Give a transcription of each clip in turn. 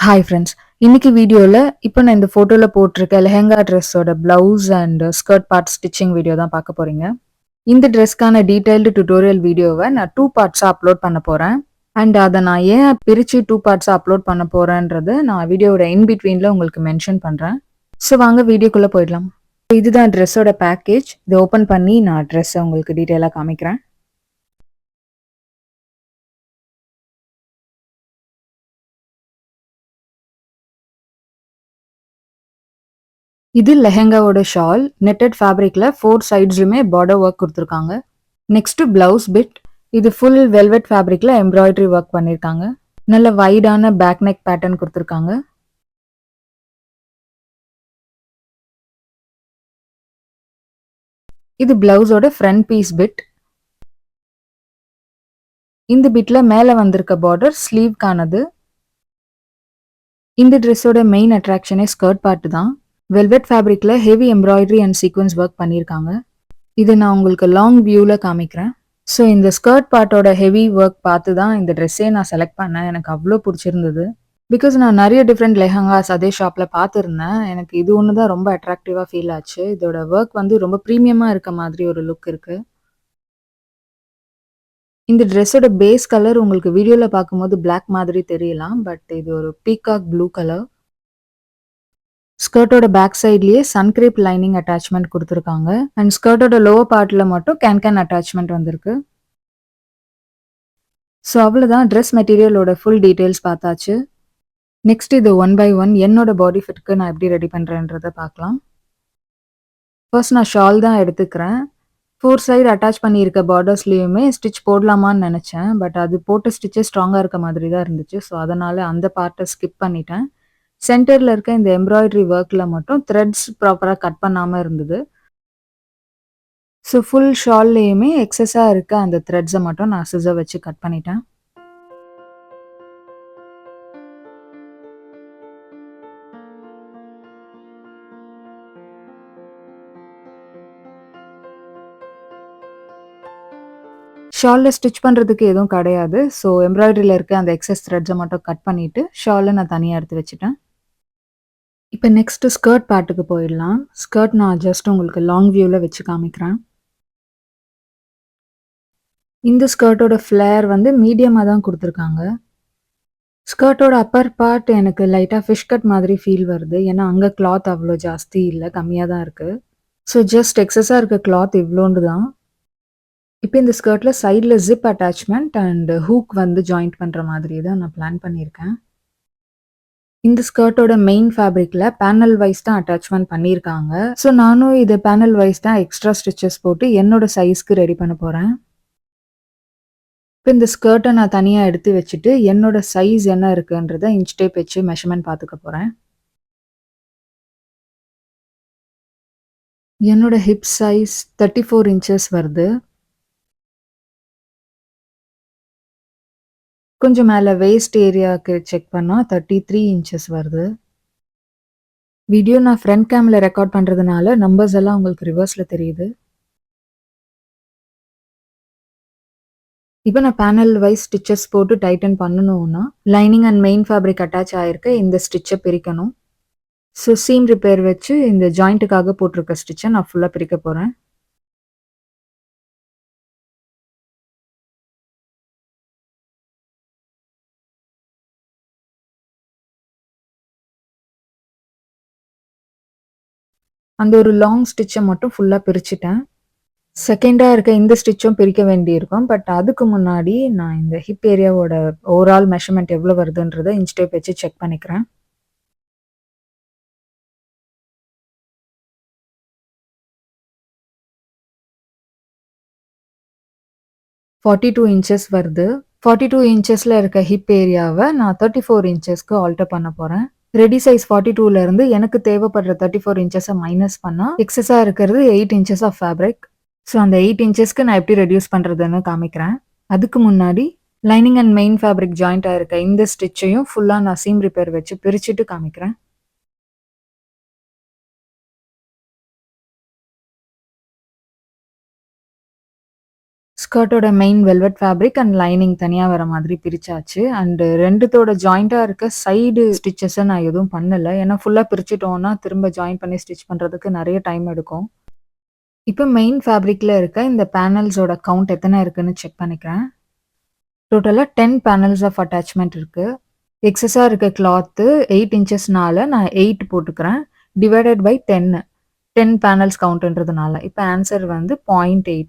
Hi friends. இன்னைக்கு வீடியோல இப்போ நான் இந்த ஃபோட்டோல போட்டிருக்க லெஹெங்கா ட்ரெஸ்ஸோட blouse and skirt part stitching video தான் பார்க்க போறீங்க. இந்த ட்ரெஸ்க்கான டீடைல்டு டுட்டோரியல் வீடியோவை நான் 2 பார்ட்ஸா அப்லோட் பண்ண போறேன். அண்ட் அதை நான் ஏன் பிரிச்சு 2 பார்ட்ஸா அப்லோட் பண்ண போறேன்றத நான் வீடியோவோட இன் பிட்வீன்ல உங்களுக்கு மென்ஷன் பண்றேன். ஸோ வாங்க வீடியோக்குள்ள போயிடலாம். இதுதான் ட்ரெஸ்ஸோட பேக்கேஜ். இதை ஓப்பன் பண்ணி நான் ட்ரெஸ்ஸை உங்களுக்கு டீட்டெயிலாக காமிக்கிறேன். இது லெஹெங்காவோட ஷால். நெட்டட் ஃபேப்ரிக்ல 4 சைட்ஸ்லுமே பார்டர் ஒர்க் கொடுத்துருக்காங்க. Next blouse bit. இது ஃபுல் வெல்வெட் ஃபேப்ரிக்ல எம்ப்ராய்டரி ஒர்க் பண்ணிருக்காங்க. நல்ல வைடான பேக் நெக் பேட்டர்ன் கொடுத்துருக்காங்க. இது பிளவுஸோட ஃப்ரண்ட் பீஸ் பிட். இந்த பிட்ல மேல வந்திருக்க பார்டர் ஸ்லீவ்க்கானது. இந்த ட்ரெஸ்ஸோட மெயின் அட்ராக்ஷனே ஸ்கர்ட் பார்ட் தான். வெல்வெட் ஃபேப்ரிக்ல heavy embroidery and sequins work பண்ணியிருக்காங்க. இது நான் உங்களுக்கு லாங் வியூல காமிக்கிறேன். ஸோ இந்த ஸ்கர்ட் பார்ட்டோட ஹெவி ஒர்க் பார்த்து தான் இந்த ட்ரெஸ்ஸே நான் செலக்ட் பண்ணேன். எனக்கு அவ்வளோ பிடிச்சிருந்தது. பிகாஸ் நான் நிறைய டிஃப்ரெண்ட் லெஹங்காஸ் அதே ஷாப்பில் பார்த்துருந்தேன். எனக்கு இது ஒன்று தான் ரொம்ப அட்ராக்டிவாக ஃபீல் ஆச்சு. இதோட ஒர்க் வந்து ரொம்ப ப்ரீமியமாக இருக்க மாதிரி ஒரு லுக் இருக்கு. இந்த ட்ரெஸ்ஸோட பேஸ் கலர் உங்களுக்கு வீடியோவில் பார்க்கும்போது பிளாக் மாதிரி தெரியலாம். பட் இது ஒரு பீகாக் ப்ளூ கலர். ஸ்கர்ட்டோட பேக் சைட்லயே சன்கிரேப் லைனிங் அட்டாச்மெண்ட் கொடுத்துருக்காங்க. அண்ட் ஸ்கர்ட்டோட லோவர் பார்ட்ல மட்டும் கேன் அட்டாச்மெண்ட் வந்திருக்கு. ஸோ அவ்வளோதான், ட்ரெஸ் மெட்டீரியலோட ஃபுல் டீட்டெயில்ஸ் பார்த்தாச்சு. நெக்ஸ்ட் இது ஒன் பை ஒன் என்னோட பாடி ஃபிட்க்கு நான் எப்படி ரெடி பண்ணுறேன்றதை பார்க்கலாம். ஃபர்ஸ்ட் நான் ஷால் தான் எடுத்துக்கிறேன். 4 சைடு அட்டாச் பண்ணியிருக்க பார்டர்ஸ்லேயுமே ஸ்டிச் போடலாமான்னு நினச்சேன். பட் அது போட்ட ஸ்டிச்சஸ் ஸ்ட்ராங்காக இருக்க மாதிரி தான் இருந்துச்சு. ஸோ அதனால் அந்த பார்ட்டை ஸ்கிப் பண்ணிட்டேன். சென்டரில் இருக்க இந்த எம்ப்ராய்டரி ஒர்க்கில் மட்டும் த்ரெட்ஸ் ப்ராப்பராக கட் பண்ணாமல் இருந்தது. ஸோ ஃபுல் ஷால்லையுமே எக்ஸஸாக இருக்க அந்த த்ரெட்ஸை மட்டும் நான் சிசர் வச்சு கட் பண்ணிட்டேன். ஷாலில் ஸ்டிச் பண்ணுறதுக்கு எதுவும் கிடையாது. ஸோ எம்ப்ராய்டரியில் இருக்க அந்த எக்ஸஸ் த்ரெட்ஸை மட்டும் கட் பண்ணிவிட்டு ஷாலை நான் தனியாக எடுத்து வச்சுட்டேன். இப்போ நெக்ஸ்ட்டு ஸ்கர்ட் பார்ட்டுக்கு போயிடலாம். ஸ்கர்ட் நான் ஜஸ்ட் உங்களுக்கு லாங் வியூவில் வச்சு காமிக்கிறேன். இந்த ஸ்கர்ட்டோட ஃப்ளேர் வந்து மீடியமாக தான் கொடுத்துருக்காங்க. ஸ்கர்ட்டோட அப்பர் பார்ட் எனக்கு லைட்டாக ஃபிஷ் கட் மாதிரி ஃபீல் வருது. ஏன்னா அங்கே கிளாத் அவ்வளோ ஜாஸ்தி இல்லை, கம்மியாக தான் இருக்குது. ஸோ ஜஸ்ட் எக்ஸஸாக இருக்க கிளாத் இவ்வளோண்டு தான். இப்போ இந்த ஸ்கர்ட்ல சைடில் ஜிப் அட்டாச்மெண்ட் அண்ட் ஹூக் வந்து ஜாயிண்ட் பண்ணுற மாதிரி தான் நான் பிளான் பண்ணியிருக்கேன். இந்த ஸ்கர்ட்டோட மெயின் ஃபேப்ரிக்ல பேனல் வைஸ் தான் அட்டாச்மெண்ட் பண்ணியிருக்காங்க. ஸோ நானும் இது பேனல் வைஸ் தான் எக்ஸ்ட்ரா ஸ்டிச்சஸ் போட்டு என்னோட சைஸ்க்கு ரெடி பண்ண போகிறேன். இப்போ இந்த ஸ்கர்ட்டை நான் தனியாக எடுத்து வச்சுட்டு என்னோட சைஸ் என்ன இருக்குன்றதை இன்ச் டேப் வச்சு மெஷர்மெண்ட் பார்த்துக்க போகிறேன். என்னோட ஹிப் சைஸ் 34 இன்ச்சஸ் வருது. கொஞ்சம் மேலே வேஸ்ட் ஏரியாவுக்கு செக் பண்ணால் 33 இன்ச்சஸ் வருது. வீடியோ நான் ஃப்ரண்ட் கேமில் ரெக்கார்ட் பண்ணுறதுனால நம்பர்ஸ் எல்லாம் உங்களுக்கு ரிவர்ஸில் தெரியுது. இப்போ நான் பேனல் வைஸ் ஸ்டிச்சஸ் போட்டு டைட்டன் பண்ணணும்னா lining and main fabric attach ஆகிருக்க இந்த ஸ்டிச்சை பிரிக்கணும். ஸோ சீம் ரிப்பேர் வச்சு இந்த ஜாயிண்ட்டுக்காக போட்டிருக்க ஸ்டிச்சை நான் ஃபுல்லாக பிரிக்க போகிறேன். அந்த ஒரு லாங் ஸ்டிச்சை மட்டும் ஃபுல்லாக பிரிச்சுட்டேன். செகண்டாக இருக்க இந்த ஸ்டிச்சும் பிரிக்க வேண்டியிருக்கும். பட் அதுக்கு முன்னாடி நான் இந்த ஹிப் ஏரியாவோட ஓவரால் மெஷர்மெண்ட் எவ்வளோ வருதுன்றதை இன்ச் டேப் வச்சு செக் பண்ணிக்கிறேன். ஃபார்ட்டி 42 இன்ச்சஸ் வருது. 42 இன்ச்சஸில் இருக்க ஹிப் ஏரியாவை நான் 34 இன்ச்சஸ்க்கு ஆல்டர் பண்ண போகிறேன். ரெடி சைஸ் 42ல இருந்து எனக்கு தேவைப்படுற 34 இன்ச்சஸை மைனஸ் பண்ணால் எக்ஸஸாக இருக்கிறது 8 இன்ச்சஸ் ஆஃப் ஃபேப்ரிக். ஸோ அந்த 8 இன்ச்சஸ்க்கு நான் எப்படி ரெடியூஸ் பண்ணுறதுன்னு காமிக்கிறேன். அதுக்கு முன்னாடி lining and main fabric joint ஆயிருக்க இந்த ஸ்டிச்சையும் ஃபுல்லாக நான் சீம் ரிப்பேர் வச்சு பிரிச்சுட்டு காமிக்கிறேன். ஸ்கர்ட்டோட main velvet fabric and lining தனியா வர மாதிரி பிரிச்சாச்சு. அண்ட் 2த்தோட ஜாயிண்ட்டா இருக்க சைடு ஸ்டிச்சஸ நான் எதுவும் பண்ணல. ஏன்னா ஃபுல்லா பிரிச்சுட்டோம்னா, திரும்ப ஜாயின் பண்ணி ஸ்டிச் பண்றதுக்கு நெறைய டைம் எடுக்கும். இப்ப மெயின் ஃபேப்ரிக்ல இருக்க இந்த பேனல்ஸோட கவுண்ட் எத்தன இருக்குன்னு செக் பண்ணிக்கிறேன். டோட்டலா 10 பேனல்ஸ் ஆஃப் அட்டாச்மெண்ட் இருக்கு. எக்ஸஸா இருக்க கிளாத்து 8 இன்ச்சஸ்னால நான் 8 போட்டுக்கிறேன். Divided by 10. 10 பேனல்ஸ் கவுண்ட்ன்றதுனால. இப்ப ஆன்சர் வந்து 0.8.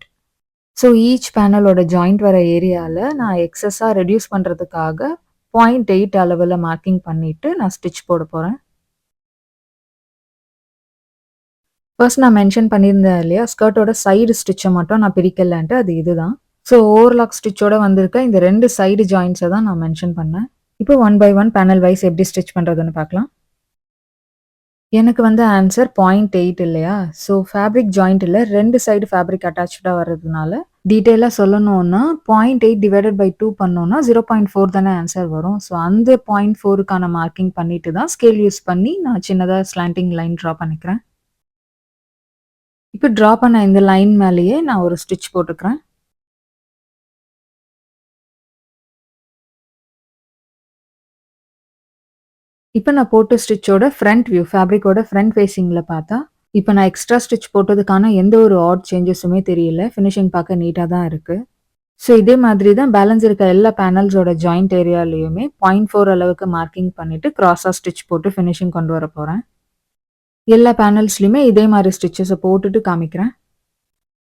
ஸோ ஈச் பேனலோட ஜாயிண்ட் வர ஏரியால நான் எக்ஸஸா ரெடியூஸ் பண்றதுக்காக 0.8 அளவுல மார்க்கிங் பண்ணிட்டு நான் ஸ்டிச் போட போறேன். ஃபர்ஸ்ட் நான் மென்ஷன் பண்ணியிருந்தேன் இல்லையா? ஸ்கர்ட்டோட சைடு ஸ்டிச்ச மட்டும் நான் பிரிக்கலன்ட்டு அது இதுதான். ஸோ ஓவர்லாக் ஸ்டிச்சோட வந்திருக்க இந்த 2 சைடு ஜாயிண்ட்ஸ தான் நான் மென்ஷன் பண்ணேன். இப்போ one by one panel wise எப்படி ஸ்டிச் பண்றதுன்னு பார்க்கலாம். எனக்கு வந்து ஆன்சர் 0.8 இல்லையா? ஸோ ஃபேப்ரிக் ஜாயிண்ட்ல 2 சைடு ஃபேப்ரிக் அட்டாச்டா வர்றதுனால, டீட்டெயிலா சொல்லணும்னா 0.8 டிவைடட் பை 2 பண்ணோம்னா 0.4 தானே ஆன்சர் வரும். ஸோ அந்த 0.4க்கான மார்க்கிங் பண்ணிட்டு தான் ஸ்கேல் யூஸ் பண்ணி நான் சின்னதா ஸ்லாண்டிங் லைன் ட்ரா பண்ணிக்கிறேன். இப்போ ட்ரா பண்ண இந்த லைன் மேலேயே நான் ஒரு ஸ்டிச் போட்டுக்கிறேன். இப்ப நான் போட்ட ஸ்டிச்சோட ஃப்ரண்ட் வியூ, ஃபேப்ரிக்கோட ஃப்ரண்ட் ஃபேசிங்ல பார்த்தா, இப்ப நான் எக்ஸ்ட்ரா ஸ்டிச் போட்டதுக்கான எந்த ஒரு ஆட் சேஞ்சஸுமே தெரியல. ஃபினிஷிங் பார்க்க நீட்டா தான் இருக்கு. ஸோ இதே மாதிரி தான் பேலன்ஸ் இருக்க எல்லா பேனல்ஸோட ஜாயிண்ட் ஏரியாலயுமே 0.4 அளவுக்கு மார்க்கிங் பண்ணிட்டு கிராஸா ஸ்டிச் போட்டு ஃபினிஷிங் கொண்டு வர போறேன். எல்லா பேனல்ஸ்லயுமே இதே மாதிரி ஸ்டிச்சஸ போட்டுட்டு காமிக்கிறேன்.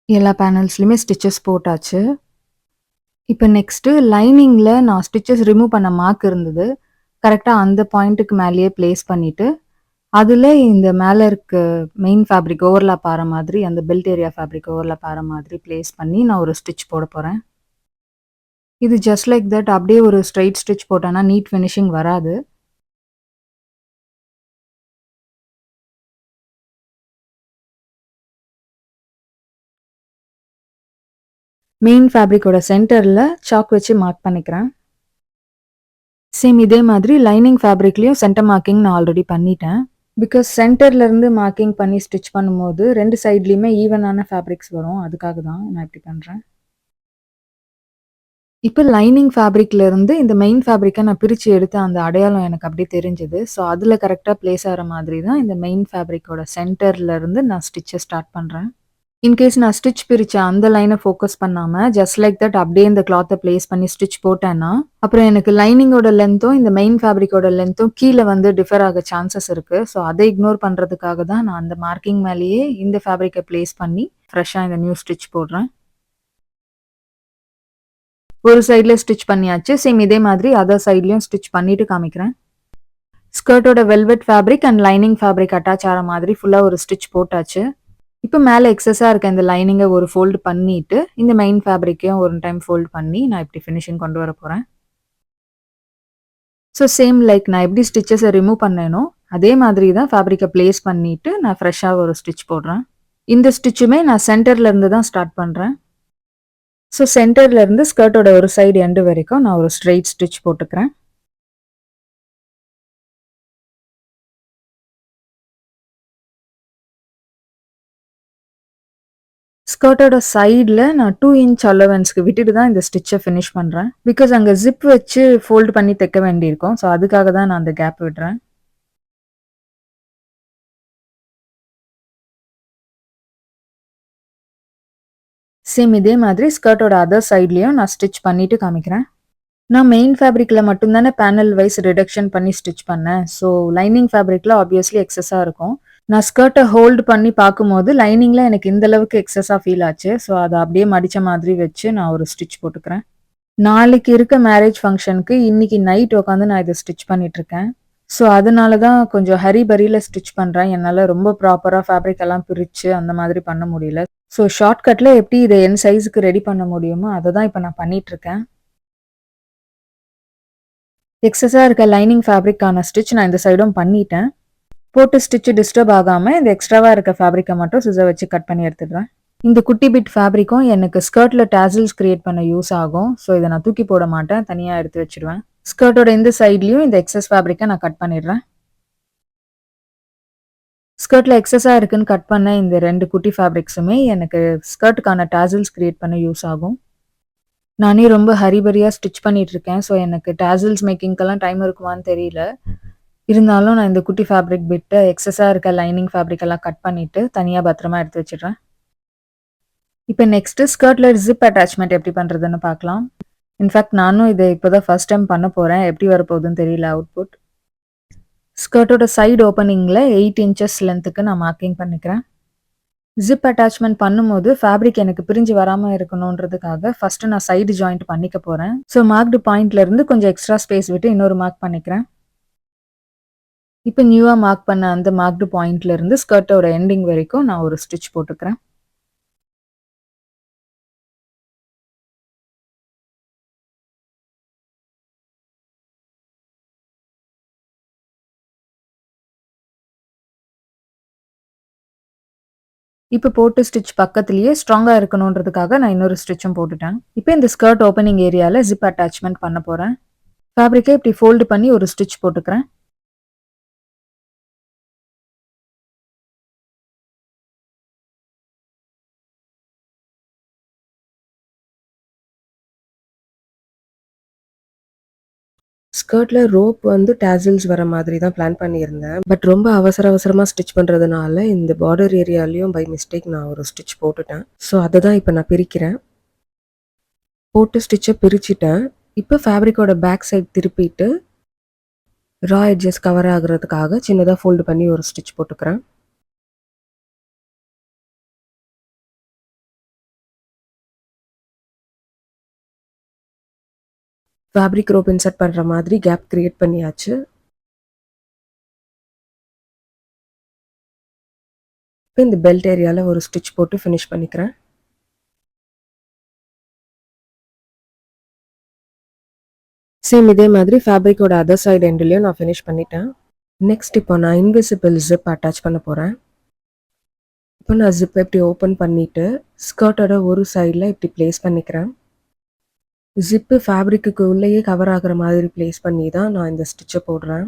எல்லா பேனல்ஸ்லயுமே ஸ்டிச்சஸ் போட்டாச்சு. இப்ப நெக்ஸ்ட்டு லைனிங்ல நான் ஸ்டிச்சஸ் ரிமூவ் பண்ண மார்க் இருந்தது. கரெக்ட்டா அந்த பாயிண்ட்டுக்கு மேலேயே பிளேஸ் பண்ணிட்டு, அதுல இந்த மேல இருக்க மெயின் ஃபேப்ரிக் ஓவர்லாப் ஆற மாதிரி, அந்த பெல்ட் ஏரியா ஃபேப்ரிக் ஓவர்லாப் ஆற மாதிரி பிளேஸ் பண்ணி நான் ஒரு ஸ்டிச் போட போறேன். இது ஜஸ்ட் லைக் தட் அப்படியே ஒரு ஸ்ட்ரெயிட் ஸ்டிச் போட்டேன்னா நீட் ஃபினிஷிங் வராது. மெயின் ஃபேப்ரிக்கோட சென்டர்ல சாக் வச்சு மார்க் பண்ணிக்கிறேன். சேம் இதே மாதிரி லைனிங் ஃபேப்ரிக்லயும் சென்டர் மார்க்கிங் நான் ஆல்ரெடி பண்ணிட்டேன். பிகாஸ் சென்டர்ல இருந்து மார்க்கிங் பண்ணி ஸ்டிச் பண்ணும்போது 2 சைட்லயுமே ஈவனான ஃபேப்ரிக்ஸ் வரும். அதுக்காக தான் நான் இப்படி பண்றேன். இப்ப லைனிங் ஃபேப்ரிக்ல இருந்து இந்த மெயின் ஃபேப்ரிக்க நான் பிரிச்சு எடுத்த அந்த அடையாளம் எனக்கு அப்படியே தெரிஞ்சது. ஸோ அதுல கரெக்ட்டா பிளேஸ் ஆற மாதிரி தான் இந்த மெயின் ஃபேப்ரிக்கோட சென்டர்ல இருந்து நான் ஸ்டிச்ச ஸ்டார்ட் பண்றேன். இன்கேஸ் நான் ஸ்டிச் பிரிச்ச அந்த லைன ஃபோக்கஸ் பண்ணாம, ஜஸ்ட் லைக் தட் அப்படியே இந்த கிளாத்த பிளேஸ் பண்ணி ஸ்டிச் போட்டேன்னா, அப்புறம் எனக்கு லைனிங்கோட லென்த்தும், இந்த மெயின் ஃபேப்ரிக்கோட லென்த்தும் கீழ வந்து டிஃபர் ஆக சான்சஸ் இருக்கு. ஸோ அத இக்னோர் பண்றதுக்காக தான் நான் அந்த மார்க்கிங் மேலேயே இந்த ஃபேப்ரிக்க பிளேஸ் பண்ணி, ஃப்ரெஷ்ஷா இந்த நியூ ஸ்டிச் போடுறேன். ஒரு சைடுல ஸ்டிச் பண்ணியாச்சு. சேம் இதே மாதிரி அதர் சைட்லயும் ஸ்டிச் பண்ணிட்டு காமிக்கிறேன். ஸ்கர்ட்டோட velvet fabric and lining fabric attach ஆற மாதிரி ஃபுல்லா ஒரு ஸ்டிச் போட்டாச்சு. இப்ப மேல எக்ஸஸா இருக்க இந்த லைனிங்க ஒரு ஃபோல்டு பண்ணிட்டு, இந்த மெயின் ஃபேப்ரிக்கையும் ஒரு டைம் ஃபோல்ட் பண்ணி, நான் இப்படி ஃபினிஷிங் கொண்டு வர போறேன். ஸோ சேம் லைக் நான் எப்படி ஸ்டிச்சஸ ரிமூவ் பண்ணேனோ, அதே மாதிரி தான் ஃபேப்ரிக்க பிளேஸ் பண்ணிட்டு, நான் ஃப்ரெஷ்ஷா ஒரு ஸ்டிச் போடுறேன். இந்த ஸ்டிச்சுமே நான் சென்டர்ல இருந்து தான் ஸ்டார்ட் பண்றேன். ஸோ சென்டர்ல இருந்து ஸ்கர்ட்டோட ஒரு சைடு எண்டு வரைக்கும் நான் ஒரு ஸ்ட்ரெயிட் ஸ்டிச் போட்டுக்கிறேன். ஸ்கர்ட்டோட சைடுல நான் 2 இன்ச் அலவன்ஸ்க்கு விட்டுட்டு தான் இந்த ஸ்டிச்ச ஃபினிஷ் பண்றேன். பிகாஸ் அங்க ஜிப் வச்சு ஃபோல்ட் பண்ணி தைக்க வேண்டியிருக்கும். ஸோ அதுக்காக தான் நான் அந்த கேப் விடுறேன். சேம் இதே மாதிரி ஸ்கர்ட்டோட அதர் சைட்லயும் நான் ஸ்டிச் பண்ணிட்டு காமிக்கிறேன். நான் மெயின் ஃபேப்ரிக்ல மட்டும் தானே பேனல் வைஸ் ரிடக்ஷன் பண்ணி ஸ்டிச் பண்ணேன். ஸோ லைனிங் ஃபேப்ரிக்ல ஆப்வியஸ்லி எக்ஸஸா இருக்கும். நான் ஸ்கர்ட்ட ஹோல்ட் பண்ணி பார்க்கும்போது லைனிங்ல எனக்கு இந்த அளவுக்கு எக்ஸஸா ஃபீல் ஆச்சு. ஸோ அத அப்படியே மடிச்ச மாதிரி வச்சு நான் ஒரு ஸ்டிச் போட்டுக்கிறேன். நாளைக்கு இருக்க மேரேஜ் ஃபங்ஷனுக்கு இன்னைக்கு நைட் உட்காந்து நான் இத ஸ்டிச் பண்ணிட்டு இருக்கேன். ஸோ அதனால தான் கொஞ்சம் ஹரி பரியில ஸ்டிச் பண்றேன். என்னால ரொம்ப ப்ராப்பரா ஃபேப்ரிக் எல்லாம் பிரிச்சு அந்த மாதிரி பண்ண முடியல. ஸோ ஷார்ட்கட்ல எப்படி இத என் சைஸ்க்கு ரெடி பண்ண முடியுமோ அத தான் இப்ப நான் பண்ணிட்டு இருக்கேன். எக்ஸஸா இருக்க லைனிங் ஃபேப்ரிக்கான ஸ்டிச் நான் இந்த சைடும் பண்ணிட்டேன். போட்டு ஸ்டிச் டிஸ்டர்ப் ஆகாம இந்த எக்ஸ்ட்ராவா இருக்க ஃபேப்ரிக்க மட்டும் சிசர் வச்சு கட் பண்ணி எடுத்துடுறேன். இந்த குட்டி பிட் ஃபேப்ரிக்கும் எனக்கு ஸ்கர்ட்ல டாசல்ஸ் கிரியேட் பண்ண யூஸ் ஆகும். ஸோ இத நான் தூக்கி போட மாட்டேன். தனியா எடுத்து வச்சிடுவேன். ஸ்கர்ட்டோட இந்த சைட்லயும் இந்த எக்ஸஸ் ஃபேப்ரிக்க நான் கட் பண்ணிடுறேன். ஸ்கர்ட்ல எக்ஸஸா இருக்குன்னு கட் பண்ண இந்த 2 குட்டி ஃபேப்ரிக்ஸுமே எனக்கு ஸ்கர்ட்டுக்கான டாசல்ஸ் கிரியேட் பண்ண யூஸ் ஆகும். நானே ரொம்ப ஹரிபரியா ஸ்டிச் பண்ணிட்டு இருக்கேன். ஸோ எனக்கு டாசல்ஸ் மேக்கிங்க்கெல்லாம் டைம் இருக்குமான்னு தெரியல. இருந்தாலும் நான் இந்த குட்டி ஃபேப்ரிக் பிட்ட எக்ஸஸா இருக்க லைனிங் ஃபேப்ரிக் எல்லாம் கட் பண்ணிட்டு, தனியா பத்திரமா எடுத்து வச்சுடுறேன். இப்ப நெக்ஸ்ட்டு ஸ்கர்ட்ல ஜிப் அட்டாச்மெண்ட் எப்படி பண்றதுன்னு பார்க்கலாம். இன்ஃபேக்ட் நானும் இத இப்ப தான் ஃபர்ஸ்ட் டைம் பண்ண போறேன். எப்படி வரப்போகுதுன்னு தெரியல அவுட்புட். ஸ்கர்ட்டோட சைடு ஓப்பனிங்ல 8 இன்ச்சஸ் லென்த்துக்கு நான் மார்க்கிங் பண்ணிக்கிறேன். ஜிப் அட்டாச்மெண்ட் பண்ணும்போது ஃபேப்ரிக் எனக்கு பிரிஞ்சு வராம இருக்கணுன்றதுக்காக ஃபர்ஸ்ட்டு நான் சைடு ஜாயிண்ட் பண்ணிக்க போறேன். ஸோ மார்க்டு பாயிண்ட்ல இருந்து கொஞ்சம் எக்ஸ்ட்ரா ஸ்பேஸ் விட்டு இன்னொரு மார்க் பண்ணிக்கிறேன். இப்ப நியூவா மார்க் பண்ண அந்த மார்க்டு பாயிண்ட்ல இருந்து ஸ்கர்ட்டோட எண்டிங் வரைக்கும் நான் ஒரு ஸ்டிச் போட்டுக்கிறேன். இப்ப போட்ட ஸ்டிச் பக்கத்திலேயே ஸ்ட்ராங்கா இருக்கணுன்றதுக்காக நான் இன்னொரு ஸ்டிச்சும் போட்டுட்டேன். இப்ப இந்த ஸ்கர்ட் ஓப்பனிங் ஏரியால ஜிப் அட்டாச்மெண்ட் பண்ண போறேன். ஃபேப்ரிக்கை இப்படி ஃபோல்டு பண்ணி ஒரு ஸ்டிச் போட்டுக்கிறேன். ஸ்கர்ட்ல ரோப் வந்து டாசல்ஸ் வர மாதிரி தான் பிளான் பண்ணியிருந்தேன். பட் ரொம்ப அவசரமா ஸ்டிச் பண்றதுனால, இந்த பார்டர் ஏரியாலயும் பை மிஸ்டேக் நான் ஒரு ஸ்டிச் போட்டுட்டேன். ஸோ அத தான் இப்ப நான் பிரிக்கிறேன். போட்டு ஸ்டிச்ச பிரிச்சுட்டேன். இப்ப ஃபேப்ரிக்கோட பேக் சைட் திருப்பிட்டு, ரா எட்ஜஸ் கவர் ஆகுறதுக்காக சின்னதா ஃபோல்டு பண்ணி ஒரு ஸ்டிச் போட்டுக்கிறேன். ஃபேப்ரிக் ரோப் இன்சர்ட் பண்ற மாதிரி கேப் கிரியேட் பண்ணியாச்சு. இப்ப இந்த பெல்ட் ஏரியால ஒரு ஸ்டிச் போட்டு ஃபினிஷ் பண்ணிக்கிறேன். சேம் இதே மாதிரி ஃபேப்ரிக்கோட அதர் சைடு எண்ட்லயும் நான் ஃபினிஷ் பண்ணிட்டேன். நெக்ஸ்ட் இப்போ நான் இன்விசிபிள் ஜிப் அட்டாச் பண்ண போறேன். இப்போ நான் ஜிப்பை இப்படி ஓப்பன் பண்ணிட்டு ஸ்கர்ட்டோட ஒரு சைடில் இப்படி பிளேஸ் பண்ணிக்கிறேன். ஜிப்பு ஃபேப்ரிக்கு உள்ளேயே கவர் ஆகுற மாதிரி பிளேஸ் பண்ணி தான் நான் இந்த ஸ்டிச்சை போடுறேன்.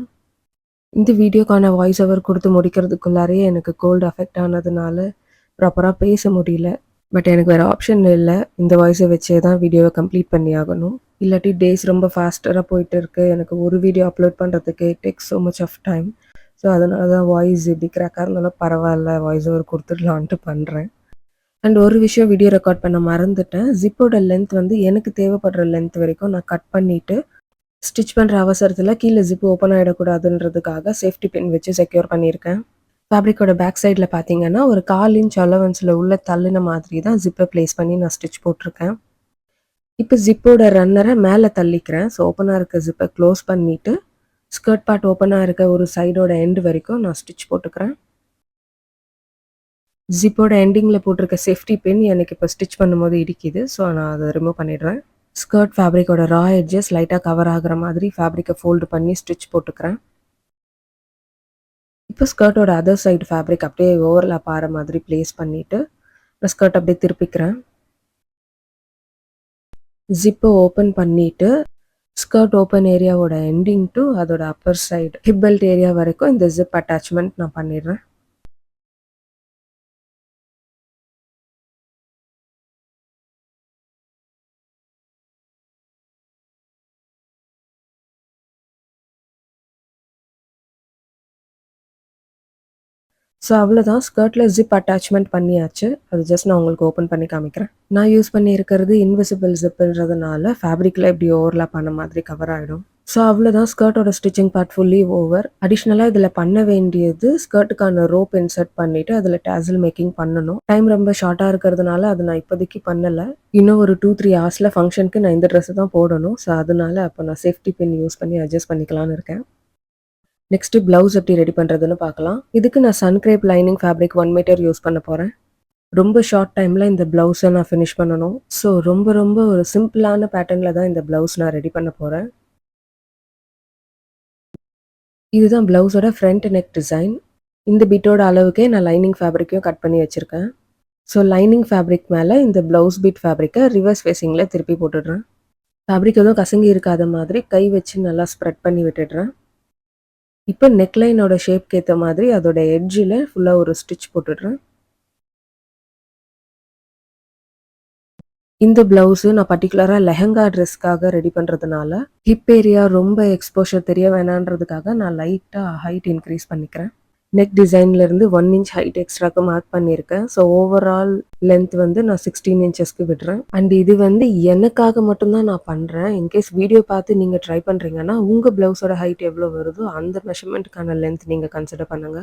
இந்த வீடியோக்கான வாய்ஸ் ஓவர் கொடுத்து முடிக்கிறதுக்குள்ளாரையே எனக்கு கோல்டு அஃபெக்ட் ஆனதுனால ப்ராப்பராக பேச முடியல. பட் எனக்கு வேறு ஆப்ஷன் இல்லை. இந்த வாய்ஸை வச்சே தான் வீடியோவை கம்ப்ளீட் பண்ணி ஆகணும். இல்லாட்டி டேஸ் ரொம்ப ஃபாஸ்டராக போயிட்டு இருக்கு. எனக்கு ஒரு வீடியோ அப்லோட் பண்ணுறதுக்கு it takes so much of time. So அதனால தான் வாய்ஸ் இப்படி கிராக்காக இருந்தாலும் பரவாயில்ல, வாய்ஸ் ஓவர் கொடுத்துடலான்ட்டு பண்ணுறேன். அண்ட் ஒரு விஷயம் வீடியோ ரெக்கார்ட் பண்ண மறந்துட்டேன். ஜிப்போட லென்த் வந்து எனக்கு தேவைப்படுற லென்த் வரைக்கும் நான் கட் பண்ணிவிட்டு ஸ்டிச் பண்ணுற அவசரத்தில் கீழே ஜிப்பு ஓப்பன் ஆகிடக்கூடாதுன்றதுக்காக சேஃப்டி பின் வச்சு செக்யூர் பண்ணியிருக்கேன். ஃபேப்ரிக்கோட பேக் சைடில் பார்த்தீங்கன்னா ஒரு 1/4 இன்ச் அலவன்ஸில் உள்ள தள்ளின மாதிரி தான் ஜிப்பை ப்ளேஸ் பண்ணி நான் ஸ்டிச் போட்டிருக்கேன். இப்போ ஜிப்போட ரன்னரை மேலே தள்ளிக்கிறேன். ஸோ ஓப்பனாக இருக்க ஜிப்பை க்ளோஸ் பண்ணிவிட்டு ஸ்கர்ட் பார்ட் ஓப்பனாக இருக்க ஒரு சைடோட எண்டு வரைக்கும் நான் ஸ்டிச் போட்டுக்கிறேன். ஜிப்போட எண்டிங்கில் போட்டிருக்க சேஃப்டி பின் எனக்கு இப்போ ஸ்டிச் பண்ணும்போது இடிக்குது. ஸோ நான் அதை ரிமூவ் பண்ணிடுறேன். ஸ்கர்ட் ஃபேப்ரிக்கோட ரா எட்ஜஸ் லைட்டாக கவர் ஆகிற மாதிரி ஃபேப்ரிக்கை ஃபோல்டு பண்ணி ஸ்டிச் போட்டுக்கிறேன். இப்போ ஸ்கர்ட்டோட அதர் சைடு ஃபேப்ரிக் அப்படியே ஓவர்லாப் ஆகிற மாதிரி பிளேஸ் பண்ணிவிட்டு நான் ஸ்கர்ட் அப்படியே திருப்பிக்கிறேன். ஜிப்பை ஓப்பன் பண்ணிவிட்டு ஸ்கர்ட் ஓப்பன் ஏரியாவோட எண்டிங் டு அதோட Appar side hip belt area வரைக்கும் இந்த ஜிப் அட்டாச்மெண்ட் நான் பண்ணிடுறேன். ஸோ அவ்வளோதான், ஸ்கர்ட்டில் ஜிப் அட்டாச்மெண்ட் பண்ணியாச்சு. அது ஜஸ்ட் நான் உங்களுக்கு ஓப்பன் பண்ணி காமிக்கிறேன். நான் யூஸ் பண்ணியிருக்கிறது இன்விசிபிள் ஜிப்புன்றதுனால ஃபேப்ரிக்கில் இப்படி ஓவர்லாப் பண்ண மாதிரி கவர் ஆகிடும். ஸோ அவ்வளோதான், ஸ்கர்ட்டோட ஸ்டிச்சிங் பார்ட் ஃபுல்லி ஓவர். அடிஷ்னலாக இதில் பண்ண வேண்டியது ஸ்கர்ட்டுக்கான ரோப் இன்சர்ட் பண்ணிவிட்டு அதில் டாசல் மேக்கிங் பண்ணணும். டைம் ரொம்ப ஷார்ட்டாக இருக்கிறதுனால அதை நான் இப்போதைக்கு பண்ணலை. இன்னும் ஒரு 2-3 ஹவர்ஸில் ஃபங்க்ஷனுக்கு நான் இந்த ட்ரெஸ்ஸை தான் போடணும். ஸோ அதனால அப்போ நான் சேஃப்டி பின் யூஸ் பண்ணி அட்ஜஸ்ட் பண்ணிக்கலான்னு இருக்கேன். நெக்ஸ்ட்டு ப்ளவுஸ் எப்படி ரெடி பண்ணுறதுன்னு பார்க்கலாம். இதுக்கு நான் சன்க்ரேப் லைனிங் ஃபேப்ரிக் 1 மீட்டர் யூஸ் பண்ண போகிறேன். ரொம்ப ஷார்ட் டைமில் இந்த ப்ளவுஸை நான் ஃபினிஷ் பண்ணணும். ஸோ ரொம்ப ஒரு சிம்பிளான பேட்டர்னில் தான் இந்த ப்ளவுஸ் நான் ரெடி பண்ண போகிறேன். இதுதான் ப்ளவுஸோட ஃப்ரண்ட் நெக் டிசைன். இந்த பிட்டோட அளவுக்கே நான் லைனிங் ஃபேப்ரிக்கையும் கட் பண்ணி வச்சுருக்கேன். ஸோ லைனிங் ஃபேப்ரிக் மேலே இந்த ப்ளவுஸ் பீட் ஃபேப்ரிக்கை ரிவர்ஸ் ஃபேஸிங்கில் திருப்பி போட்டுடுறேன். ஃபேப்ரிக் எதுவும் கசங்கி இருக்காத மாதிரி கை வச்சு நல்லா ஸ்ப்ரெட் பண்ணி விட்டுடுறேன். இப்போ நெக்லைனோட ஷேப்க்கு ஏற்ற மாதிரி அதோட எட்ஜில் ஃபுல்லாக ஒரு ஸ்டிச் போட்டுடுறேன். இந்த பிளவுஸு நான் பர்ட்டிகுலரா லெஹெங்கா ட்ரெஸ்க்காக ரெடி பண்றதுனால, ஹிப் ஏரியா ரொம்ப எக்ஸ்போஷர் தெரிய வேணான்றதுக்காக நான் லைட்டா ஹைட் இன்க்ரீஸ் பண்ணிக்கிறேன். நெக் டிசைன்ல இருந்து 1 இன்ச் ஹைட் எக்ஸ்ட்ராக்கு மார்க் பண்ணியிருக்கேன். ஸோ ஓவரால் லென்த் வந்து நான் 16 இன்ச்சஸ்க்கு விடுறேன். அண்ட் இது வந்து எனக்காக மட்டும் தான் நான் பண்றேன். இன்கேஸ் வீடியோ பார்த்து நீங்க ட்ரை பண்றீங்கன்னா, உங்க பிளவுஸோட ஹைட் எவ்வளோ வருதோ அந்த மெஷர்மென்ட்க்கான லென்த் நீங்க கன்சிடர் பண்ணுங்க.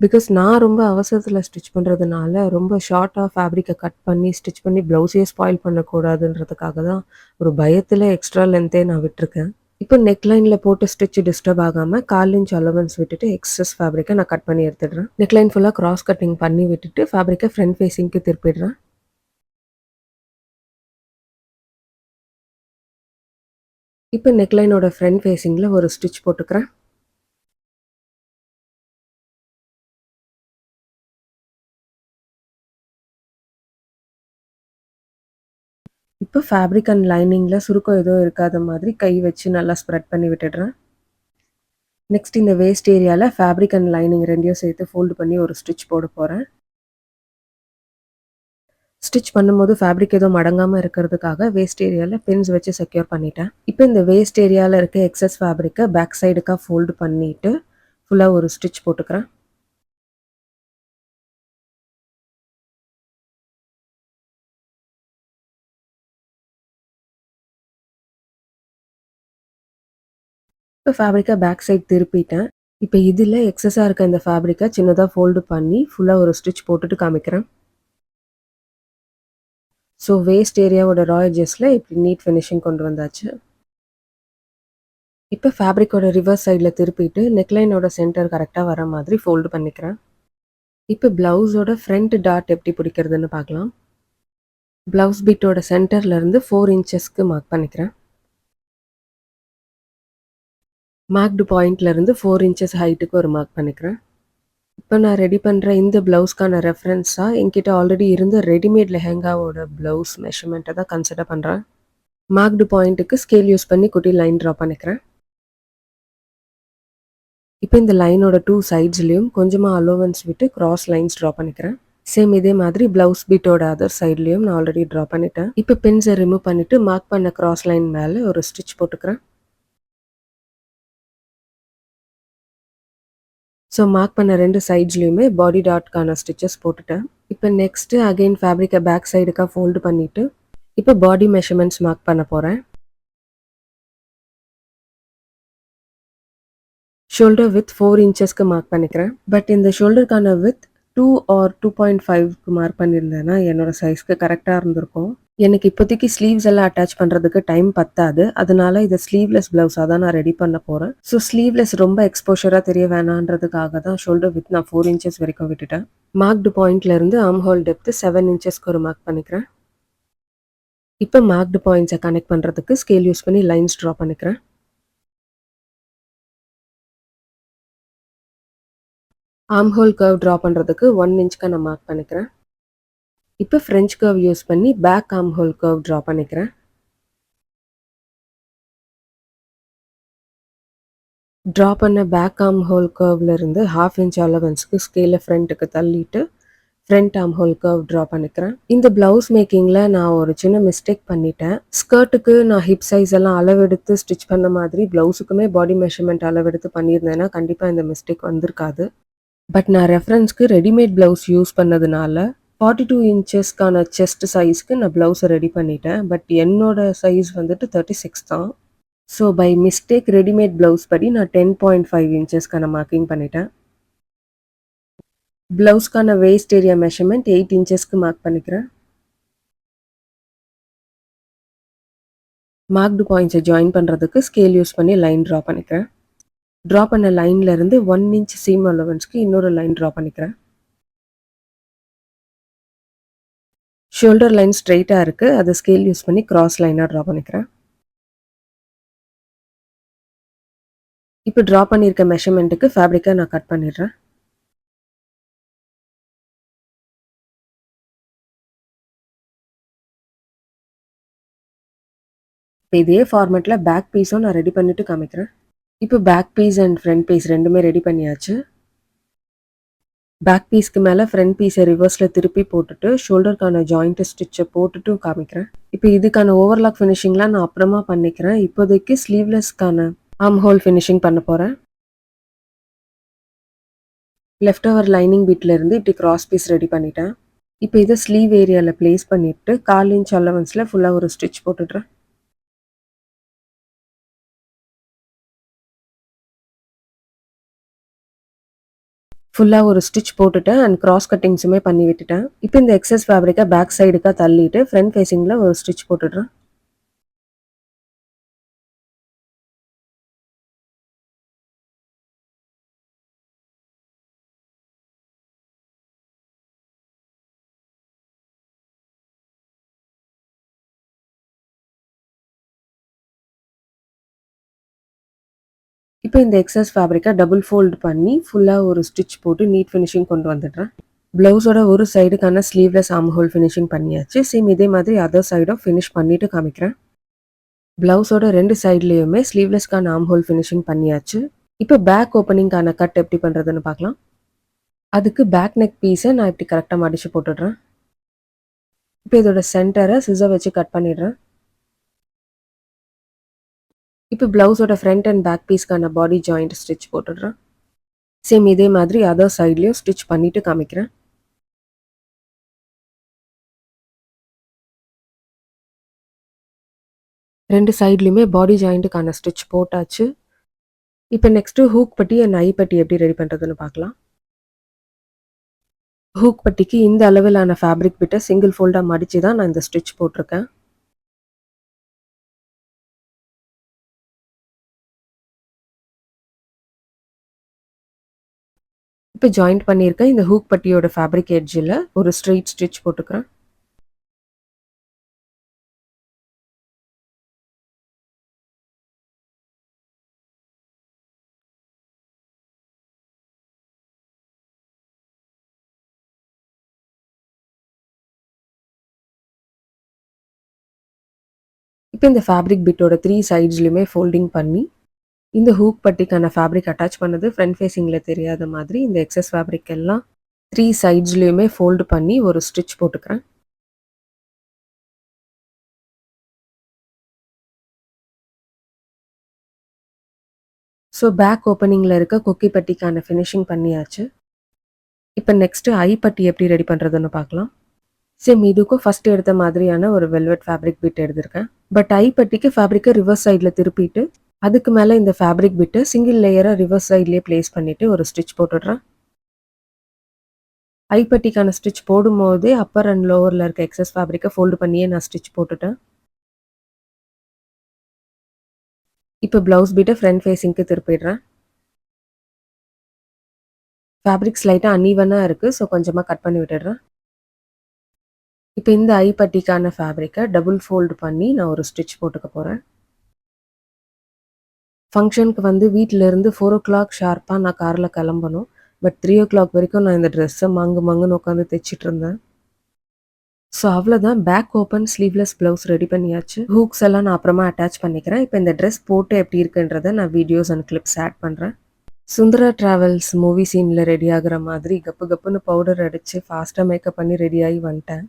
பிகாஸ் நான் ரொம்ப அவசரத்துல ஸ்டிச் பண்றதுனால, ரொம்ப ஷார்ட்டா ஃபேப்ரிக்க கட் பண்ணி, ஸ்டிச் பண்ணி பிளவுஸே ஸ்பாயில் பண்ணக்கூடாதுன்றதுக்காக தான், ஒரு பயத்துல எக்ஸ்ட்ரா லென்த்தே நான் விட்டுருக்கேன். இப்போ நெக் லைன்ல போட்டு ஸ்டிச் டிஸ்டர்ப் ஆகாம 1/4 இன்ச் அலவன்ஸ் விட்டுட்டு எக்ஸஸ் ஃபேப்ரிக்க நான் கட் பண்ணி எடுத்துடுறேன். நெக் லைன் ஃபுல்லா கிராஸ் கட்டிங் பண்ணி விட்டுட்டு ஃபேப்ரிக்க ஃப்ரண்ட் ஃபேஸிங்க்கு திருப்பிடுறேன். இப்போ நெக் லைனோட ஃப்ரண்ட் ஃபேஸிங்ல ஒரு ஸ்டிச் போட்டுக்கிறேன். இப்போ ஃபேப்ரிக் அண்ட் லைனிங்ல சுருக்கம் எதுவும் இருக்காத மாதிரி கை வச்சு நல்லா ஸ்ப்ரெட் பண்ணி விட்டுடுறேன். நெக்ஸ்ட் இந்த வேஸ்ட் ஏரியால ஃபேப்ரிக் அண்ட் லைனிங் 2யும் சேர்த்து ஃபோல்ட் பண்ணி ஒரு ஸ்டிச் போட போறேன். ஸ்டிச் பண்ணும்போது ஃபேப்ரிக் எதுவும் மடங்காம இருக்கிறதுக்காக வேஸ்ட் ஏரியால பின்ஸ் வச்சு செக்யூர் பண்ணிட்டேன். இப்போ இந்த வேஸ்ட் ஏரியால இருக்க எக்ஸஸ் ஃபேப்ரிக்க பேக் சைடுக்கா ஃபோல்ட் பண்ணிட்டு ஃபுல்லா ஒரு ஸ்டிச் போட்டுக்கிறேன். இப்போ ஃபேப்ரிக்க பேக் சைடு திருப்பிட்டேன். இப்போ இதில் எக்ஸஸாக இருக்க இந்த ஃபேப்ரிக்கை சின்னதாக ஃபோல்டு பண்ணி ஃபுல்லாக ஒரு ஸ்டிச் போட்டுட்டு காமிக்கிறேன். ஸோ வேஸ்ட் ஏரியாவோட ரா எட்ஜஸில் இப்படி நீட் ஃபினிஷிங் கொண்டு வந்தாச்சு. இப்போ ஃபேப்ரிக்கோட ரிவர்ஸ் சைடில் திருப்பிட்டு நெக்லைனோட சென்டர் கரெக்டாக வர மாதிரி ஃபோல்டு பண்ணிக்கிறேன். இப்போ ப்ளவுஸோட ஃப்ரண்ட் டாட் எப்படி பிடிக்கிறதுன்னு பார்க்கலாம். ப்ளவுஸ் பீட்டோட சென்டர்லேருந்து 4 இன்ச்சஸ்க்கு மார்க் பண்ணிக்கிறேன். மார்க்டு பாயிண்ட்லேருந்து 4 இன்ச்சஸ் ஹைட்டுக்கு ஒரு மார்க் பண்ணிக்கிறேன். இப்போ நான் ரெடி பண்ணுற இந்த ப்ளவுஸ்க்கான ரெஃபரன்ஸாக என்கிட்ட ஆல்ரெடி இருந்த ரெடிமேட் லெஹெங்காவோட ப்ளவுஸ் மெஷர்மெண்ட்டை தான் கன்சிடர் பண்ணுறேன். மார்க்டு பாயிண்ட்டுக்கு ஸ்கேல் யூஸ் பண்ணி குட்டி லைன் ட்ரா பண்ணிக்கிறேன். இப்போ இந்த லைனோட 2 சைட்ஸ்லையும் கொஞ்சமாக அலோவன்ஸ் விட்டு கிராஸ் லைன்ஸ் ட்ரா பண்ணிக்கிறேன். சேம் இதே மாதிரி ப்ளவுஸ் பீட்டோட அதர் சைட்லையும் நான் ஆல்ரெடி ட்ரா பண்ணிட்டேன். இப்போ பின்ஸை ரிமூவ் பண்ணிவிட்டு மார்க் பண்ண கிராஸ் லைன் மேலே ஒரு ஸ்டிச் போட்டுக்கிறேன். ஸோ மார்க் பண்ண 2 சைட்ஸ்லையுமே பாடி டாட்கான ஸ்டிச்சஸ் போட்டுட்டேன். இப்போ நெக்ஸ்ட்டு அகெயின் ஃபேப்ரிக்கை பேக் சைடுக்காக ஃபோல்டு பண்ணிவிட்டு இப்போ பாடி மெஷர்மெண்ட்ஸ் மார்க் பண்ண போகிறேன். ஷோல்டர் வித் 4 இன்ச்சஸ்க்கு மார்க் பண்ணிக்கிறேன். பட் இந்த ஷோல்டருக்கான வித் 2 ஆர் 2.5க்கு மார்க் பண்ணியிருந்தேன்னா என்னோட சைஸ்க்கு கரெக்டாக இருந்திருக்கும். எனக்கு இப்போதைக்கு ஸ்லீவ்ஸ் எல்லாம் அட்டாச் பண்ணுறதுக்கு டைம் பத்தாது. அதனால இதை ஸ்லீவ்லெஸ் ப்ளவுஸாக தான் நான் ரெடி பண்ண போகிறேன். ஸோ ஸ்லீவ்லெஸ் ரொம்ப எக்ஸ்போஷராக தெரிய வேணான்றதுக்காக தான் ஷோல்டர் வித் நான் 4 இன்ச்சஸ் வரைக்கும் விட்டுட்டேன். மார்க்டு பாயிண்ட்லேருந்து ஆர்ம் ஹோல் டெப்த்து 7 இன்ச்சஸ்க்கு ஒரு மார்க் பண்ணிக்கிறேன். இப்போ மார்க்டு பாயிண்ட்ஸை கனெக்ட் பண்ணுறதுக்கு ஸ்கேல் யூஸ் பண்ணி லைன்ஸ் ட்ரா பண்ணிக்கிறேன். ஆர்ம் ஹோல் கர்வ் ட்ரா பண்ணுறதுக்கு 1 இன்ச்க்கு நான் மார்க் பண்ணிக்கிறேன். இப்போ ஃப்ரெஞ்ச் கர்வ் யூஸ் பண்ணி back arm hole curve draw பண்ணிக்கிறேன். ட்ரா பண்ண பேக் ஆர்ம் ஹோல் கர்வ்லேருந்து 1/2 இன்ச் அலவன்ஸ்க்கு ஸ்கேலை ஃப்ரண்ட்டுக்கு தள்ளிட்டு front arm hole curve draw பண்ணிக்கிறேன். இந்த ப்ளவுஸ் மேக்கிங்கில் நான் ஒரு சின்ன மிஸ்டேக் பண்ணிட்டேன். ஸ்கர்ட்டுக்கு நான் ஹிப் சைஸ் எல்லாம் அளவெடுத்து ஸ்டிச் பண்ண மாதிரி ப்ளவுஸுக்குமே பாடி மெஷர்மெண்ட் அளவெடுத்து பண்ணியிருந்தேன்னா கண்டிப்பாக இந்த மிஸ்டேக் வந்திருக்காது. பட் நான் ரெஃபரன்ஸ்க்கு ரெடிமேட் ப்ளவுஸ் யூஸ் பண்ணதுனால 42 இன்ச்சஸ்க்கான செஸ்ட் சைஸ்க்கு நான் ப்ளவுஸை ரெடி பண்ணிட்டேன். பட் என்னோட சைஸ் வந்துட்டு 36 தான். So by mistake readymade blouse படி நான் 10.5 இன்ச்சஸ்க்கான மார்க்கிங் பண்ணிட்டேன். ப்ளவுஸ்க்கான வேஸ்ட் ஏரியா மெஷர்மெண்ட் 8 இன்ச்சஸ்க்கு மார்க் பண்ணிக்கிறேன். மார்க்டு பாயிண்ட்ஸை ஜாயின் பண்ணுறதுக்கு ஸ்கேல் யூஸ் பண்ணி லைன் ட்ரா பண்ணிக்கிறேன். ட்ரா பண்ண லைன்லேருந்து 1 இன்ச் சீம் அலவன்ஸ்க்கு இன்னொரு லைன் ட்ரா பண்ணிக்கிறேன். ஷோல்டர் லைன் ஸ்ட்ரெயிட்டாக இருக்குது. அதை ஸ்கேல் யூஸ் பண்ணி கிராஸ் லைனாக ட்ரா பண்ணிக்கிறேன். இப்போ ட்ரா பண்ணியிருக்க மெஷர்மெண்ட்டுக்கு ஃபேப்ரிக்கை நான் கட் பண்ணிடுறேன். இப்போ இதே ஃபார்மேட்டில் பேக் பீஸும் நான் ரெடி பண்ணிவிட்டு காமிக்கிறேன். இப்போ back piece and front piece ரெண்டுமே ரெடி பண்ணியாச்சு. பேக் பீஸ்க்கு மேல ஃப்ரண்ட் பீஸை ரிவர்ஸ்ல திருப்பி போட்டுட்டு ஷோல்டருக்கான ஜாயிண்ட் ஸ்டிச்சை போட்டுட்டும் காமிக்கிறேன். இப்போ இதுக்கான ஓவர்லாக் ஃபினிஷிங்லாம் நான் அப்புறமா பண்ணிக்கிறேன். இப்போதைக்கு ஸ்லீவ்லெஸ்க்கான ஆர்ம் ஹோல் ஃபினிஷிங் பண்ண போறேன். லெஃப்ட் ஓவர் லைனிங் பிட்ல இருந்து இப்படி கிராஸ் பீஸ் ரெடி பண்ணிட்டேன். இப்போ இதை ஸ்லீவ் ஏரியாவில் பிளேஸ் பண்ணிட்டு 1/4 இன்ச் அலவன்ஸில் ஃபுல்லாக ஒரு ஸ்டிச் போட்டுடுறேன். ஃபுல்லாக ஒரு ஸ்டிச் போட்டுட்டேன் அண்ட் கிராஸ் கட்டிங்ஸுமே பண்ணி விட்டுட்டேன். இப்போ இந்த எக்ஸஸ் ஃபேப்ரிக்கை பேக் சைடுக்காக தள்ளிட்டு ஃப்ரண்ட் ஃபேஸிங்கில் ஒரு ஸ்டிச் போட்டுடுறேன். இப்போ இந்த எக்ஸஸ் ஃபேப்ரிக்கை டபுள் ஃபோல்டு பண்ணி ஃபுல்லாக ஒரு ஸ்டிச் போட்டு நீட் ஃபினிஷிங் கொண்டு வந்துடுறேன். ப்ளவுஸோட ஒரு சைடுக்கான ஸ்லீவ்லெஸ் ஆர்ம் ஹோல் ஃபினிஷிங் பண்ணியாச்சு. சேம் இதே மாதிரி அதர் சைடும் ஃபினிஷ் பண்ணிவிட்டு காமிக்கிறேன். ப்ளவுஸோட 2 சைட்லேயுமே ஸ்லீவ்லெஸ்க்கான ஆர்ம் ஹோல் ஃபினிஷிங் பண்ணியாச்சு. இப்போ பேக் ஓப்பனிங்கான கட் எப்படி பண்ணுறதுன்னு பார்க்கலாம். அதுக்கு பேக் நெக் பீஸை நான் இப்படி கரெக்டாக மடித்து போட்டுடுறேன். இப்போ இதோட சென்டரை சிசர் வச்சு கட் பண்ணிடுறேன். இப்போ ப்ளவுஸோட ஃப்ரண்ட் அண்ட் பேக் பீஸ்க்கான பாடி ஜாயிண்ட் ஸ்டிச் போட்டுடுறேன். சேம் இதே மாதிரி அதர் சைட்லேயும் ஸ்டிச் பண்ணிவிட்டு காமிக்கிறேன். ரெண்டு சைட்லேயுமே பாடி ஜாயிண்ட்டுக்கான ஸ்டிச் போட்டாச்சு. இப்போ நெக்ஸ்ட்டு ஹூக் பட்டி அண்ட் ஐ பட்டி எப்படி ரெடி பண்ணுறதுன்னு பார்க்கலாம். ஹூக் பட்டிக்கு இந்த அளவிலான ஃபேப்ரிக் பிட்டை சிங்கிள் ஃபோல்டாக மடித்து தான் நான் இந்த ஸ்டிச் போட்டிருக்கேன். இப்போ ஜாயிண்ட் பண்ணியிருக்கேன் இந்த ஹூக் பட்டியோட ஃபேப்ரிக் எட்ஜில் ஒரு ஸ்ட்ரெயிட் ஸ்டிச் போட்டுக்கிறேன். இப்போ இந்த ஃபேப்ரிக் பிட்டோட 3 சைட்ஸ்லையுமே ஃபோல்டிங் பண்ணி இந்த ஹூக் பட்டிக்கான ஃபேப்ரிக் அட்டாச் பண்ணது ஃப்ரண்ட் ஃபேஸிங்கில் தெரியாத மாதிரி இந்த எக்ஸஸ் ஃபேப்ரிக் எல்லாம் 3 சைட்ஸ்லையுமே ஃபோல்டு பண்ணி ஒரு ஸ்டிச் போட்டுக்கிறேன். ஸோ பேக் ஓப்பனிங்கில் இருக்க கொக்கி பட்டிக்கான ஃபினிஷிங் பண்ணியாச்சு. இப்போ நெக்ஸ்ட்டு ஐ பட்டி எப்படி ரெடி பண்ணுறதுன்னு பார்க்கலாம். சேம் இதுக்கும் ஃபஸ்ட் எடுத்த மாதிரியான ஒரு வெல்வெட் ஃபேப்ரிக் பிட் எடுத்திருக்கேன். பட் ஐ பட்டிக்கு ஃபேப்ரிக்கை ரிவர்ஸ் சைடில் திருப்பிட்டு அதுக்கு மேலே இந்த ஃபேப்ரிக் பிட்டை சிங்கிள் லேயராக ரிவர்ஸ் சைட்லேயே பிளேஸ் பண்ணிவிட்டு ஒரு ஸ்டிச் போட்டுடுறேன். ஐப்பட்டிக்கான ஸ்டிச் போடும்போதே அப்பர் அண்ட் லோவரில் இருக்க எக்ஸஸ் ஃபேப்ரிக்கை ஃபோல்டு பண்ணியே நான் ஸ்டிச் போட்டுட்டேன். இப்போ ப்ளவுஸ் பிட்டை ஃப்ரண்ட் ஃபேஸிங்க்கு திருப்பிடுறேன். ஃபேப்ரிக் ஸ்லைட்டாக அன்ஈவனாக இருக்குது, ஸோ கொஞ்சமாக கட் பண்ணி விட்டுடுறேன். இப்போ இந்த ஐப்பட்டிக்கான ஃபேப்ரிக்கை டபுள் ஃபோல்டு பண்ணி நான் ஒரு ஸ்டிச் போட்டுக்க போகிறேன். ஃபங்க்ஷனுக்கு வந்து வீட்டிலேருந்து 4 o'clock ஷார்ப்பாக நான் காரில் கிளம்பணும். பட் 3 o'clock வரைக்கும் நான் இந்த ட்ரெஸ்ஸை மங்குன்னு உட்காந்து தைச்சிட்டு இருந்தேன். ஸோ அவ்வளோதான், back open sleeveless blouse ready பண்ணியாச்சு. ஹூக்ஸ் எல்லாம் நான் அப்புறமா அட்டாச் பண்ணிக்கிறேன். இப்போ இந்த ட்ரெஸ் போட்டு எப்படி இருக்குன்றதை நான் வீடியோஸ் அண்ட் கிளிப்ஸ் ஆட் பண்ணுறேன். சுந்தரா ட்ராவல்ஸ் மூவி சீனில் ரெடி ஆகிற மாதிரி கப்புன்னு பவுடர் அடித்து ஃபாஸ்ட்டாக மேக்கப் பண்ணி ரெடியாகி வந்துட்டேன்.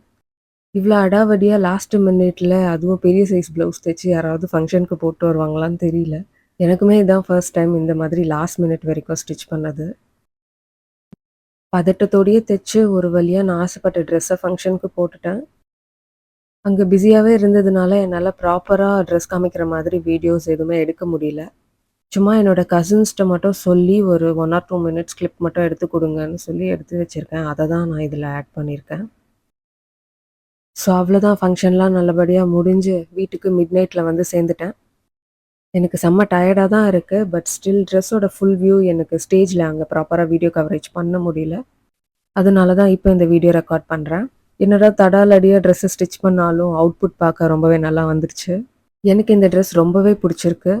இவ்வளோ அடாவடியாக லாஸ்ட் மினிட்ல அதுவும் பெரிய சைஸ் ப்ளவுஸ் தைச்சி யாராவது ஃபங்க்ஷனுக்கு போட்டு வருவாங்களான்னு தெரியல. எனக்குமே இதுதான் ஃபர்ஸ்ட் டைம் இந்த மாதிரி லாஸ்ட் மினிட் வரைக்கும் ஸ்டிச் பண்ணது. பதட்டத்தோடையே தைச்சு ஒரு வழியாக நான் ஆசைப்பட்ட ட்ரெஸ்ஸை ஃபங்க்ஷனுக்கு போட்டுட்டேன். அங்கே பிஸியாகவே இருந்ததுனால என்னால் ப்ராப்பராக ட்ரெஸ் காமிக்கிற மாதிரி வீடியோஸ் எதுவுமே எடுக்க முடியல. சும்மா என்னோடய கசின்ஸ்கிட்ட மட்டும் சொல்லி ஒரு 1 or 2 minutes கிளிப் மட்டும் எடுத்து கொடுங்கன்னு சொல்லி எடுத்து வச்சுருக்கேன். அதை தான் நான் இதில் ஆட் பண்ணியிருக்கேன். ஸோ அவ்வளோதான், ஃபங்க்ஷன்லாம் நல்லபடியாக முடிஞ்சு வீட்டுக்கு மிட் நைட்டில் வந்து சேர்ந்துட்டேன். எனக்கு செம்ம டயர்டாக தான் இருக்குது. பட் ஸ்டில் ட்ரெஸ்ஸோட ஃபுல் வியூ எனக்கு ஸ்டேஜில் அங்கே ப்ராப்பராக வீடியோ கவரேஜ் பண்ண முடியல. அதனால தான் இப்போ இந்த வீடியோ ரெக்கார்ட் பண்ணுறேன். என்னடா தடாலடியாக ட்ரெஸ்ஸை ஸ்டிச் பண்ணாலும் அவுட்புட் பார்க்க ரொம்பவே நல்லா வந்துருச்சு. எனக்கு இந்த ட்ரெஸ் ரொம்பவே பிடிச்சிருக்கு.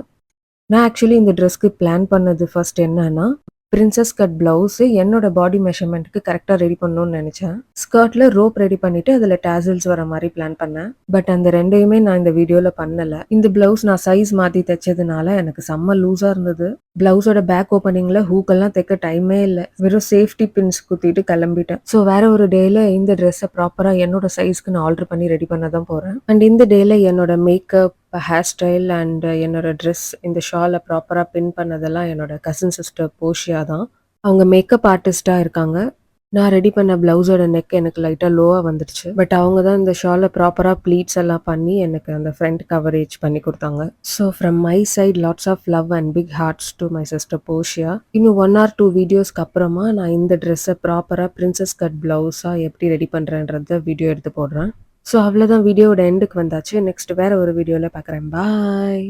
நான் ஆக்சுவலி இந்த ட்ரெஸ்க்கு பிளான் பண்ணது ஃபர்ஸ்ட் என்னன்னா, பிரின்சஸ் கட் பிளவுஸ் என்னோட பாடி மெஷர்மெண்ட்க்கு கரெக்டா ரெடி பண்ணணும்னு நினைச்சேன். ஸ்கர்ட்ல ரோப் ரெடி பண்ணிட்டு அதுல டாசல்ஸ் வர மாதிரி பிளான் பண்ணேன். பட் அந்த ரெண்டையுமே நான் இந்த வீடியோல பண்ணல. இந்த பிளவுஸ் நான் சைஸ் மாத்தி தைச்சதுனால எனக்கு செம்ம லூஸா இருந்தது. பிளவுஸோட பேக் ஓப்பனிங்ல ஹூக்கெல்லாம் தைக்க டைமே இல்ல. வெறும் சேஃப்டி பின்ஸ் குத்திட்டு கிளம்பிட்டேன். ஸோ வேற ஒரு டேல இந்த ட்ரெஸ்ஸை ப்ராப்பரா என்னோட சைஸ்க்கு நான் ஆல்டர் பண்ணி ரெடி பண்ண தான் போறேன். அண்ட் இந்த டேல என்னோட மேக்கப், ஹேர் ஸ்டைல் அண்ட் என்னோட ட்ரெஸ், இந்த ஷாலை ப்ராப்பரா பின் பண்ணதெல்லாம் என்னோட கசின் சிஸ்டர் போஷியா தான். அவங்க மேக்கப் ஆர்டிஸ்டா இருக்காங்க. நான் ரெடி பண்ண பிளவுஸோட நெக் எனக்கு லைட்டா லோவா வந்துடுச்சு. பட் அவங்க தான் இந்த ஷாலை ப்ராப்பரா ப்ளீட்ஸ் எல்லாம் பண்ணி எனக்கு அந்த ஃப்ரண்ட் கவரேஜ் பண்ணி கொடுத்தாங்க. So from my side lots of love and big hearts to my sister போஷியா. இன்னும் 1 or 2 வீடியோஸ்க்கு அப்புறமா நான் இந்த ட்ரெஸ்ஸை ப்ராப்பரா பிரின்சஸ் கட் பிளவுஸா எப்படி ரெடி பண்றேன்றத வீடியோ எடுத்து போடுறேன். ஸோ அவ்வளோதான், வீடியோட எண்டுக்கு வந்தாச்சு. நெக்ஸ்ட் வேற ஒரு வீடியோல பார்க்குறேன். பாய்.